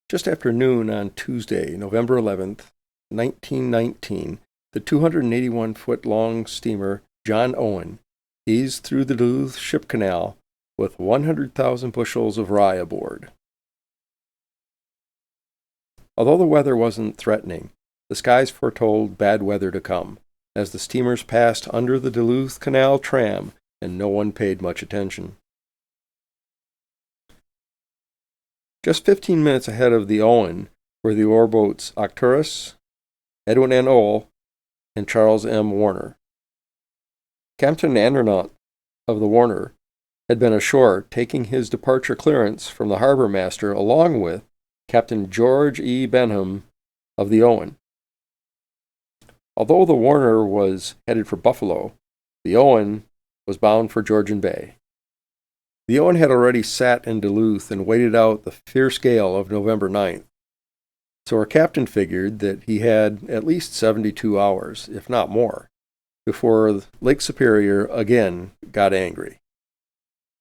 Just after noon on Tuesday, November 11th, 1919, the 281-foot-long steamer John Owen eased through the Duluth Ship Canal with 100,000 bushels of rye aboard. Although the weather wasn't threatening, the skies foretold bad weather to come, as the steamers passed under the Duluth Canal tram and no one paid much attention. Just 15 minutes ahead of the Owen were the oarboats Arcturus, Edwin N. Ohl, and Charles M. Warner. Captain Andernaut of the Warner had been ashore taking his departure clearance from the harbor master along with Captain George E. Benham of the Owen. Although the Warner was headed for Buffalo, the Owen was bound for Georgian Bay. The Owen had already sat in Duluth and waited out the fierce gale of November 9th, so our captain figured that he had at least 72 hours, if not more, before Lake Superior again got angry.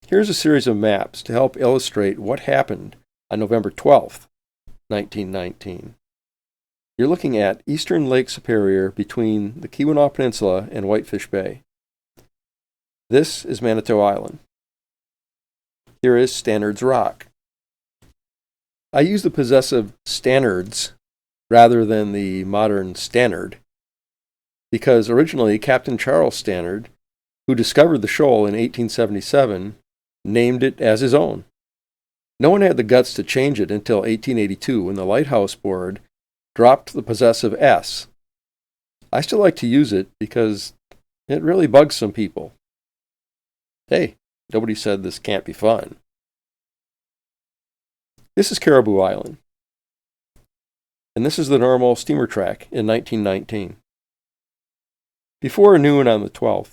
Here's a series of maps to help illustrate what happened on November 12th, 1919. You're looking at eastern Lake Superior between the Keweenaw Peninsula and Whitefish Bay. This is Manitou Island. Here is Stannard's Rock. I use the possessive Stannards rather than the modern Stannard because originally Captain Charles Stannard, who discovered the shoal in 1877, named it as his own. No one had the guts to change it until 1882 when the Lighthouse Board dropped the possessive S. I still like to use it because it really bugs some people. Hey, nobody said this can't be fun. This is Caribou Island. And this is the normal steamer track in 1919. Before noon on the 12th,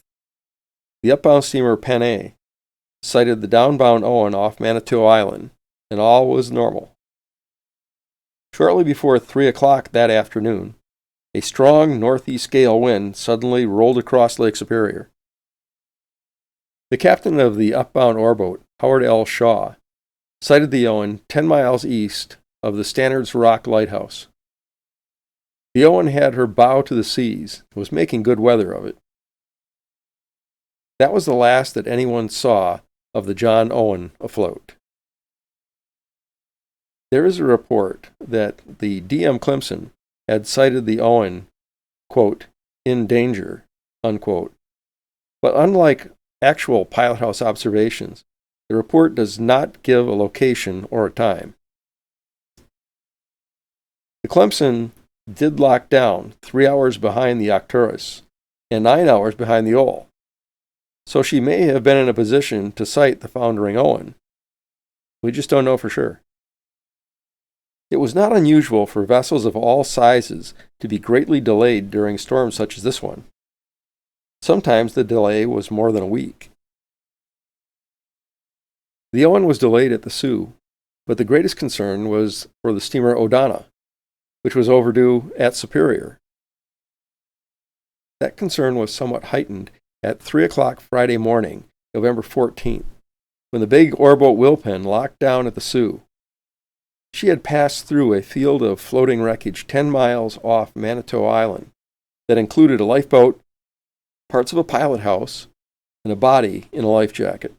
the upbound steamer Panay sighted the downbound Owen off Manitou Island, and all was normal. Shortly before 3 o'clock that afternoon, a strong northeast gale wind suddenly rolled across Lake Superior. The captain of the upbound oarboat, Howard L. Shaw, sighted the Owen 10 miles east of the Stannard's Rock Lighthouse. The Owen had her bow to the seas and was making good weather of it. That was the last that anyone saw of the John Owen afloat. There is a report that the D.M. Clemson had sighted the Owen, quote, in danger, unquote. But unlike actual pilot house observations, the report does not give a location or a time. The Clemson did lock down 3 hours behind the Arcturus and 9 hours behind the Ohl, so she may have been in a position to sight the foundering Owen. We just don't know for sure. It was not unusual for vessels of all sizes to be greatly delayed during storms such as this one. Sometimes the delay was more than a week. The Owen was delayed at the Sioux, but the greatest concern was for the steamer O'Donnell, which was overdue at Superior. That concern was somewhat heightened at 3 o'clock Friday morning, November 14th, when the big oarboat Wilpin locked down at the Sioux. She had passed through a field of floating wreckage 10 miles off Manitou Island that included a lifeboat, parts of a pilot house, and a body in a life jacket.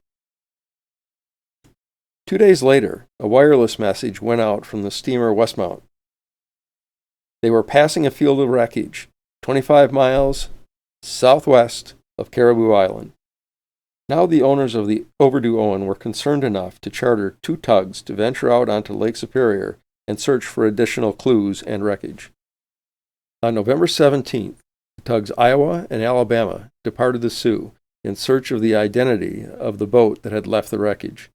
2 days later, a wireless message went out from the steamer Westmount. They were passing a field of wreckage 25 miles southwest of Caribou Island. Now the owners of the overdue Owen were concerned enough to charter 2 tugs to venture out onto Lake Superior and search for additional clues and wreckage. On November 17th, the tugs Iowa and Alabama departed the Sioux in search of the identity of the boat that had left the wreckage.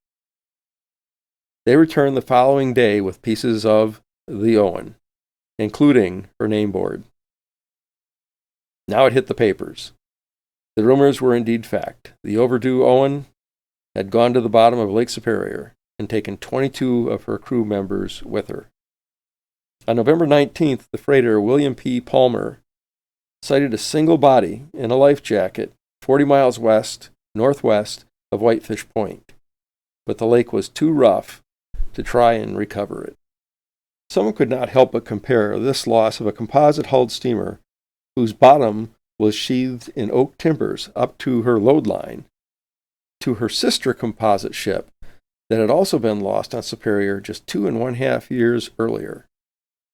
They returned the following day with pieces of the Owen, including her name board. Now it hit the papers. The rumors were indeed fact. The overdue Owen had gone to the bottom of Lake Superior and taken 22 of her crew members with her. On November 19th, the freighter William P. Palmer sighted a single body in a life jacket 40 miles northwest of Whitefish Point, but the lake was too rough to try and recover it. Someone could not help but compare this loss of a composite-hulled steamer whose bottom was sheathed in oak timbers up to her load line to her sister composite ship that had also been lost on Superior just 2.5 years earlier.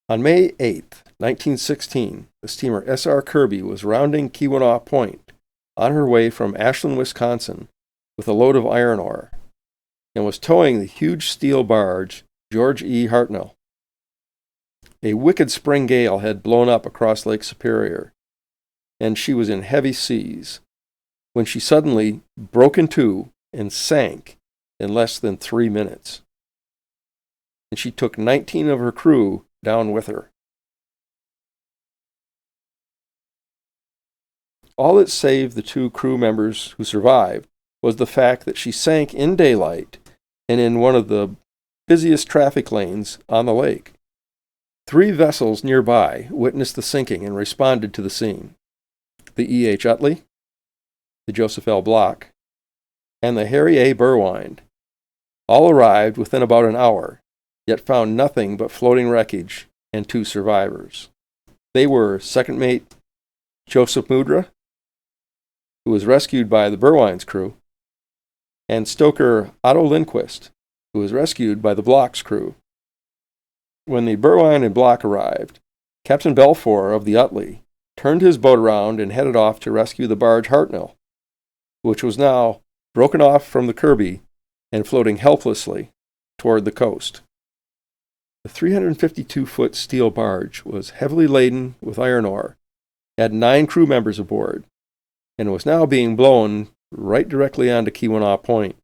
On May 8, 1916, the steamer S.R. Kirby was rounding Keweenaw Point on her way from Ashland, Wisconsin, with a load of iron ore, and was towing the huge steel barge George E. Hartnell. A wicked spring gale had blown up across Lake Superior, and she was in heavy seas, when she suddenly broke in two and sank in less than 3 minutes. And she took 19 of her crew down with her. All that saved the 2 crew members who survived was the fact that she sank in daylight and in one of the busiest traffic lanes on the lake. 3 vessels nearby witnessed the sinking and responded to the scene. The E.H. Utley, the Joseph L. Block, and the Harry A. Burwind all arrived within about an hour, yet found nothing but floating wreckage and 2 survivors. They were second mate Joseph Mudra, who was rescued by the Burwind's crew, and stoker Otto Lindquist, who was rescued by the Block's crew. When the Burwind and Block arrived, Captain Belfour of the Utley turned his boat around and headed off to rescue the barge Hartnell, which was now broken off from the Kirby and floating helplessly toward the coast. The 352-foot steel barge was heavily laden with iron ore, had 9 crew members aboard, and was now being blown right directly onto Keweenaw Point.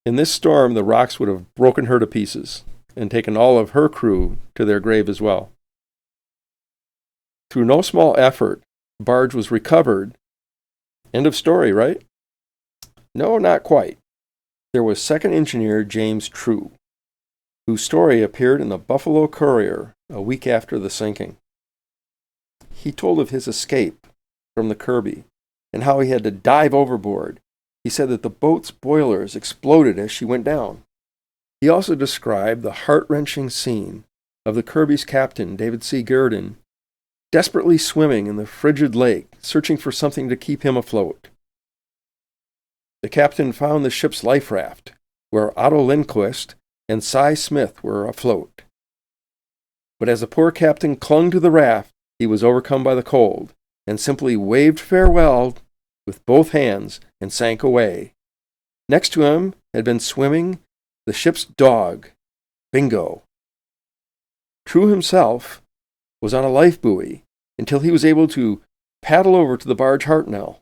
In this storm, the rocks would have broken her to pieces and taken all of her crew to their grave as well. Through no small effort, the barge was recovered. End of story, right? No, not quite. There was second engineer James True, whose story appeared in the Buffalo Courier a week after the sinking. He told of his escape from the Kirby and how he had to dive overboard. He said that the boat's boilers exploded as she went down. He also described the heart-wrenching scene of the Kirby's captain, David C. Gurdon, desperately swimming in the frigid lake, searching for something to keep him afloat. The captain found the ship's life raft, where Otto Lindquist and Cy Smith were afloat. But as the poor captain clung to the raft, he was overcome by the cold, and simply waved farewell with both hands and sank away. Next to him had been swimming the ship's dog, Bingo. True himself was on a life buoy until he was able to paddle over to the barge Hartnell.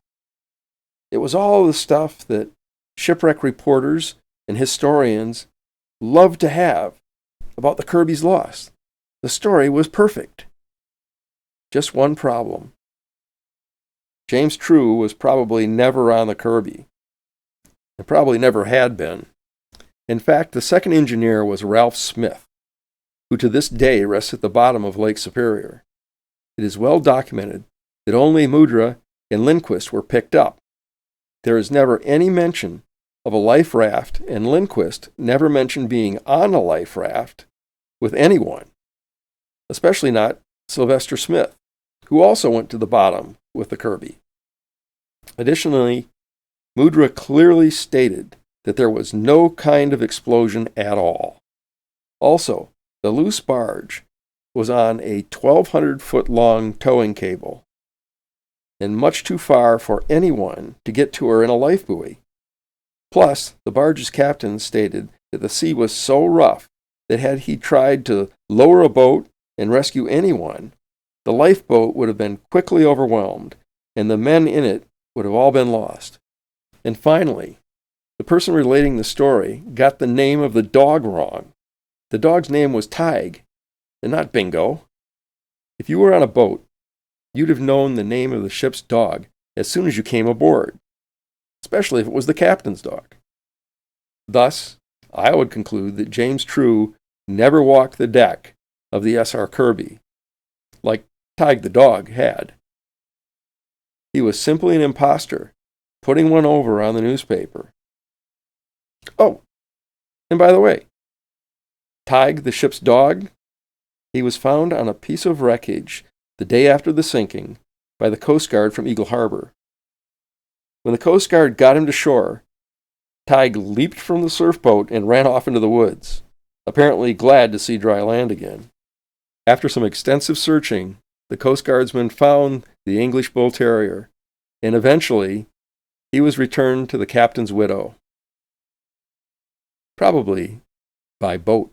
It was all the stuff that shipwreck reporters and historians love to have about the Kirby's loss. The story was perfect. Just one problem. James True was probably never on the Kirby, and probably never had been. In fact, the second engineer was Ralph Smith, who to this day rests at the bottom of Lake Superior. It is well documented that only Mudra and Lindquist were picked up. There is never any mention of a life raft, and Lindquist never mentioned being on a life raft with anyone, especially not Sylvester Smith, who also went to the bottom with the Kirby. Additionally, Mudra clearly stated that there was no kind of explosion at all. Also, the loose barge was on a 1,200-foot-long towing cable, and much too far for anyone to get to her in a life buoy. Plus, the barge's captain stated that the sea was so rough that had he tried to lower a boat and rescue anyone, the lifeboat would have been quickly overwhelmed, and the men in it would have all been lost. And finally, the person relating the story got the name of the dog wrong. The dog's name was Tige, and not Bingo. If you were on a boat, you'd have known the name of the ship's dog as soon as you came aboard, especially if it was the captain's dog. Thus, I would conclude that James True never walked the deck of the S.R. Kirby, like Tige the dog had. He was simply an imposter, putting one over on the newspaper. Oh, and by the way, Tige, the ship's dog, He was found on a piece of wreckage the day after the sinking by the Coast Guard from Eagle Harbor. When the Coast Guard got him to shore, Tige leaped from the surf boat and ran off into the woods, apparently glad to see dry land again. After some extensive searching, the Coast Guardsmen found the English Bull Terrier, and eventually he was returned to the captain's widow. Probably by boat.